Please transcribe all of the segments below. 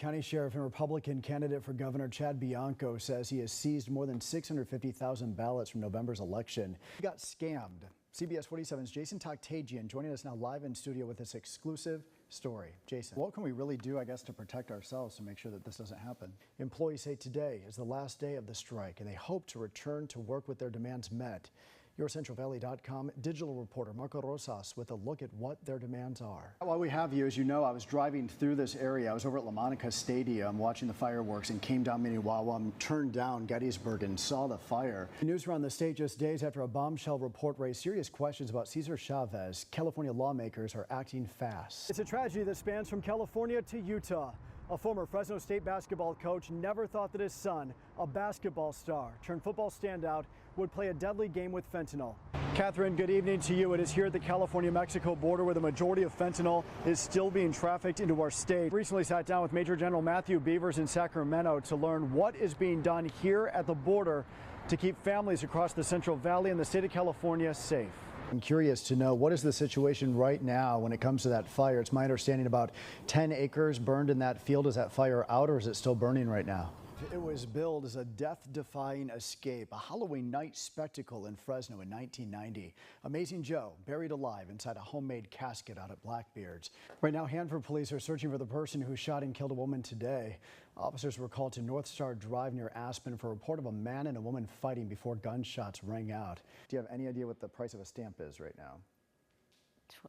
County Sheriff and Republican candidate for governor Chad Bianco says he has seized more than 650,000 ballots from November's election. He got scammed. CBS 47's Jason Toktagian joining us now live in studio with this exclusive story. Jason, what can we really do, I guess, to protect ourselves to make sure that this doesn't happen? Employees say today is the last day of the strike and they hope to return to work with their demands met. YourCentralValley.com digital reporter Marco Rosas with a look at what their demands are. While we have you, as you know, I was driving through this area. I was over at La Monica Stadium watching the fireworks and came down Minnewawa, turned down Gettysburg and saw the fire. News around the state just days after a bombshell report raised serious questions about Cesar Chavez. California lawmakers are acting fast. It's a tragedy that spans from California to Utah. A former Fresno State basketball coach never thought that his son, a basketball star turned football standout, would play a deadly game with fentanyl. Catherine, good evening to you. It is here at the California-Mexico border where the majority of fentanyl is still being trafficked into our state. Recently sat down with Major General Matthew Beavers in Sacramento to learn what is being done here at the border to keep families across the Central Valley and the state of California safe. I'm curious to know, what is the situation right now when it comes to that fire? It's my understanding about 10 acres burned in that field. Is that fire out or is it still burning right now? It was billed as a death-defying escape, a Halloween night spectacle in Fresno in 1990. Amazing Joe buried alive inside a homemade casket out at Blackbeard's. Right now, Hanford police are searching for the person who shot and killed a woman today. Officers were called to North Star Drive near Aspen for a report of a man and a woman fighting before gunshots rang out. Do you have any idea what the price of a stamp is right now?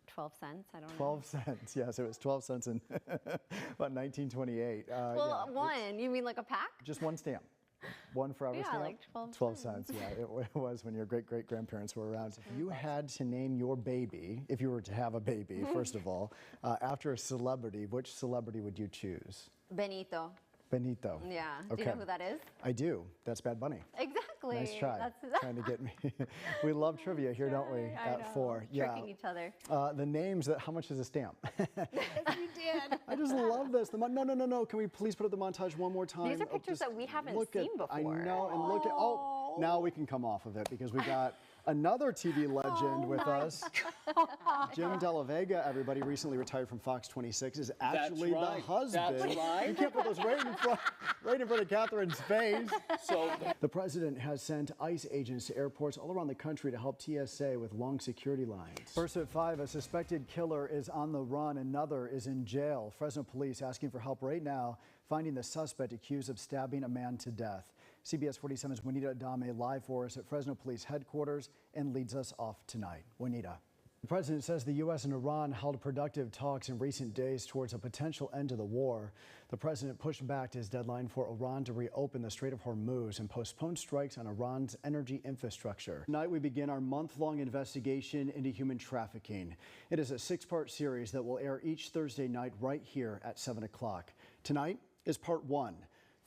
12 cents, I don't know. 12 cents, yes, it was 12 cents in about 1928. Well, yeah, one, you mean like a pack? Just one stamp. One forever yeah, stamp? Like 12 cents, yeah, it was when your great-great-grandparents were around. If you had to name your baby, if you were to have a baby, first of all, after a celebrity, which celebrity would you choose? Benito. Benito. Yeah. Okay. Do you know who that is? I do. That's Bad Bunny. Exactly. Nice try. Trying to get me. We love trivia here, don't we? At 4. Tricking each other. The names that. How much is a stamp? Yes, you did. I just love this. No. Can we please put up the montage one more time? These are pictures that we haven't seen before. I know, and look at. Oh, now we can come off of it because we got another TV legend with us. Jim De La Vega, everybody, recently retired from Fox 26, is actually the husband. That's right. You can't put those right in front of Catherine's face. So the president has sent ICE agents to airports all around the country to help TSA with long security lines. First at 5, a suspected killer is on the run. Another is in jail. Fresno police asking for help right now, finding the suspect accused of stabbing a man to death. CBS 47's Juanita Adame live for us at Fresno Police Headquarters and leads us off tonight. Juanita. The president says the U.S. and Iran held productive talks in recent days towards a potential end to the war. The president pushed back his deadline for Iran to reopen the Strait of Hormuz and postpone strikes on Iran's energy infrastructure. Tonight we begin our month-long investigation into human trafficking. It is a 6-part series that will air each Thursday night right here at 7 o'clock. Tonight is part 1.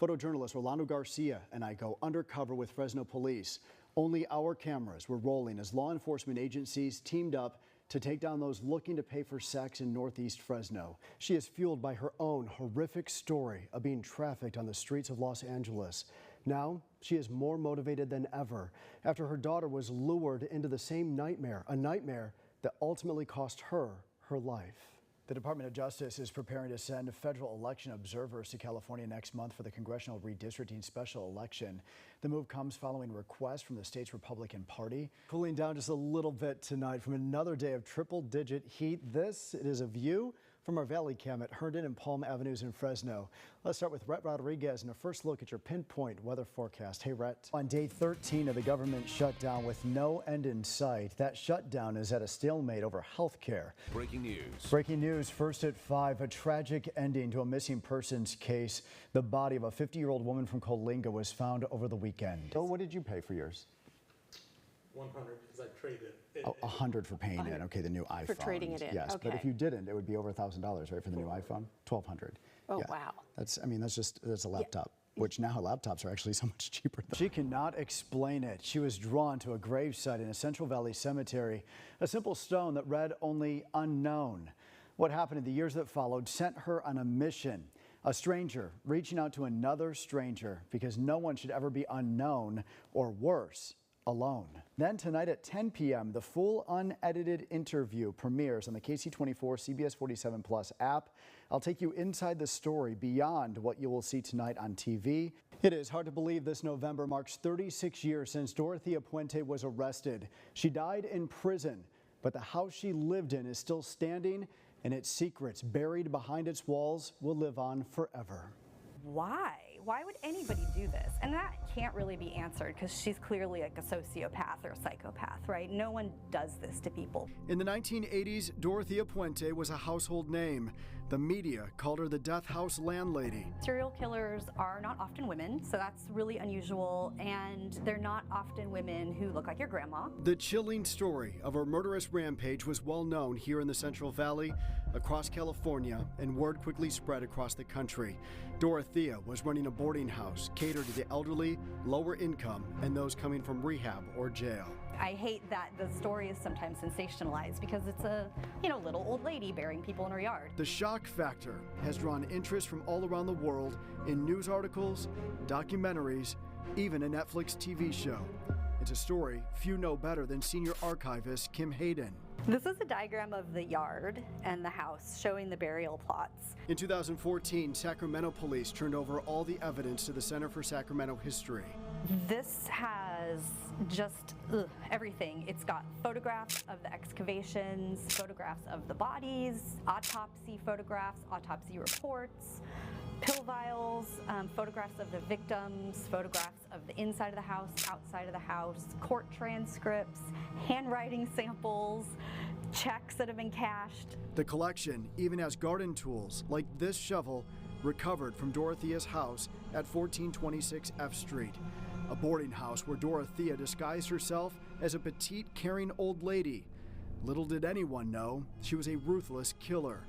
Photojournalist Rolando Garcia and I go undercover with Fresno police. Only our cameras were rolling as law enforcement agencies teamed up to take down those looking to pay for sex in Northeast Fresno. She is fueled by her own horrific story of being trafficked on the streets of Los Angeles. Now, she is more motivated than ever after her daughter was lured into the same nightmare, a nightmare that ultimately cost her her life. The Department of Justice is preparing to send federal election observers to California next month for the congressional redistricting special election. The move comes following requests from the state's Republican Party. Cooling down just a little bit tonight from another day of triple-digit heat. It is a view from our Valley Cam at Herndon and Palm Avenues in Fresno. Let's start with Rhett Rodriguez and a first look at your pinpoint weather forecast. Hey, Rhett. On day 13 of the government shutdown with no end in sight, that shutdown is at a stalemate over health care. Breaking news. Breaking news first at 5, a tragic ending to a missing persons case. The body of a 50-year-old woman from Coalinga was found over the weekend. So what did you pay for yours? 100 because I traded it. Oh, 100 for paying it. Okay, the new iPhone. For trading it in. Yes, Okay. but if you didn't, it would be over $1,000, right, for the new iPhone? 1,200. Oh, yeah. wow. That's a laptop. Which now laptops are actually so much cheaper. She cannot explain it. She was drawn to a gravesite in a Central Valley cemetery, a simple stone that read only unknown. What happened in the years that followed sent her on a mission. A stranger reaching out to another stranger because no one should ever be unknown or worse, alone. Then tonight at 10 p.m., the full unedited interview premieres on the KC24 CBS 47 Plus app. I'll take you inside the story beyond what you will see tonight on TV. It is hard to believe this November marks 36 years since Dorothea Puente was arrested. She died in prison, but the house she lived in is still standing, and its secrets buried behind its walls will live on forever. Why? Why would anybody do this? And that can't really be answered because she's clearly like a sociopath or a psychopath, right? No one does this to people. In the 1980s, Dorothea Puente was a household name. The media called her the death house landlady. Serial killers are not often women, so that's really unusual, and they're not often women who look like your grandma. The chilling story of her murderous rampage was well known here in the Central Valley, across California, and word quickly spread across the country. Dorothea was running a boarding house catered to the elderly, lower income, and those coming from rehab or jail. I hate that the story is sometimes sensationalized because it's a, little old lady burying people in her yard. The shock factor has drawn interest from all around the world in news articles, documentaries, even a Netflix TV show. It's a story few know better than senior archivist Kim Hayden. This is a diagram of the yard and the house showing the burial plots. In 2014, Sacramento police turned over all the evidence to the Center for Sacramento History. This has just everything. It's got photographs of the excavations, photographs of the bodies, autopsy photographs, autopsy reports, pill vials, photographs of the victims, photographs of the inside of the house, outside of the house, court transcripts, handwriting samples, checks that have been cashed. The collection even has garden tools like this shovel recovered from Dorothea's house at 1426 F Street, a boarding house where Dorothea disguised herself as a petite, caring old lady. Little did anyone know she was a ruthless killer,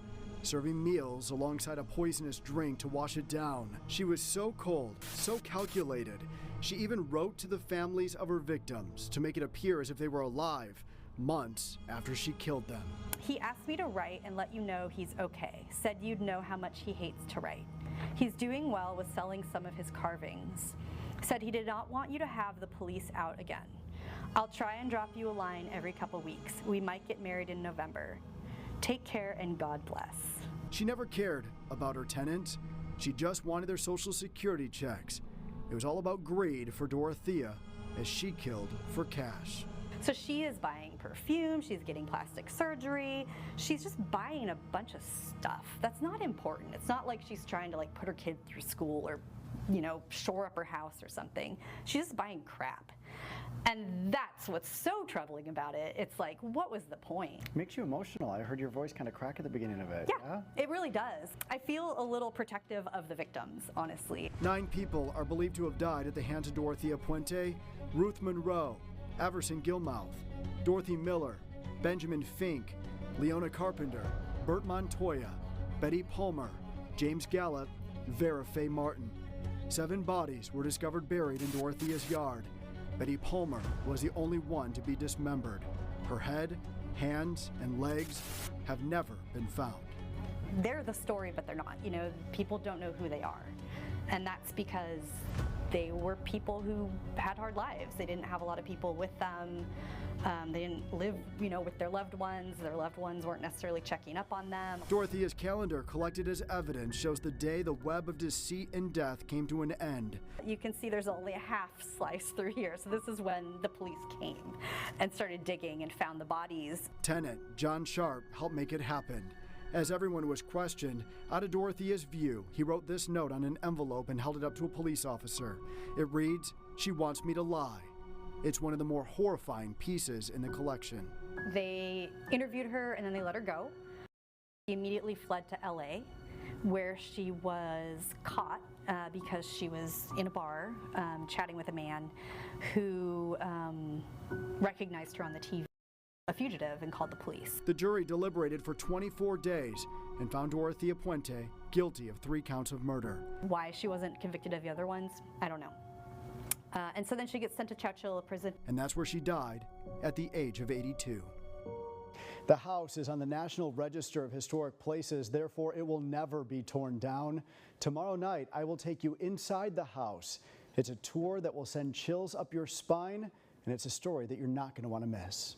serving meals alongside a poisonous drink to wash it down. She was so cold, so calculated, she even wrote to the families of her victims to make it appear as if they were alive months after she killed them. He asked me to write and let you know he's okay, said you'd know how much he hates to write. He's doing well with selling some of his carvings. Said he did not want you to have the police out again. I'll try and drop you a line every couple weeks. We might get married in November. Take care and God bless. She never cared about her tenants. She just wanted their Social Security checks. It was all about greed for Dorothea as she killed for cash. So she is buying perfume, she's getting plastic surgery, she's just buying a bunch of stuff. That's not important. It's not like she's trying to put her kid through school or, shore up her house or something. She's just buying crap. And that's what's so troubling about it. It's like, what was the point? Makes you emotional. I heard your voice kind of crack at the beginning of it. Yeah, it really does. I feel a little protective of the victims, honestly. 9 people are believed to have died at the hands of Dorothea Puente: Ruth Monroe, Everson Gilmouth, Dorothy Miller, Benjamin Fink, Leona Carpenter, Bert Montoya, Betty Palmer, James Gallup, Vera Faye Martin. 7 bodies were discovered buried in Dorothea's yard. Betty Palmer was the only one to be dismembered. Her head, hands, and legs have never been found. They're the story, but they're not. People don't know who they are. And that's because they were people who had hard lives. They didn't have a lot of people with them. They didn't live, with their loved ones. Their loved ones weren't necessarily checking up on them. Dorothea's calendar collected as evidence shows the day the web of deceit and death came to an end. You can see there's only a half slice through here. So this is when the police came and started digging and found the bodies. Tenant John Sharp helped make it happen. As everyone was questioned, out of Dorothea's view, he wrote this note on an envelope and held it up to a police officer. It reads, "She wants me to lie." It's one of the more horrifying pieces in the collection. They interviewed her and then they let her go. She immediately fled to LA, where she was caught because she was in a bar chatting with a man who recognized her on the TV. A fugitive, and called the police. The jury deliberated for 24 days and found Dorothea Puente guilty of 3 counts of murder. Why she wasn't convicted of the other ones, I don't know. And so then she gets sent to Chowchilla prison. And that's where she died at the age of 82. The house is on the National Register of Historic Places, therefore it will never be torn down. Tomorrow night, I will take you inside the house. It's a tour that will send chills up your spine and it's a story that you're not going to want to miss.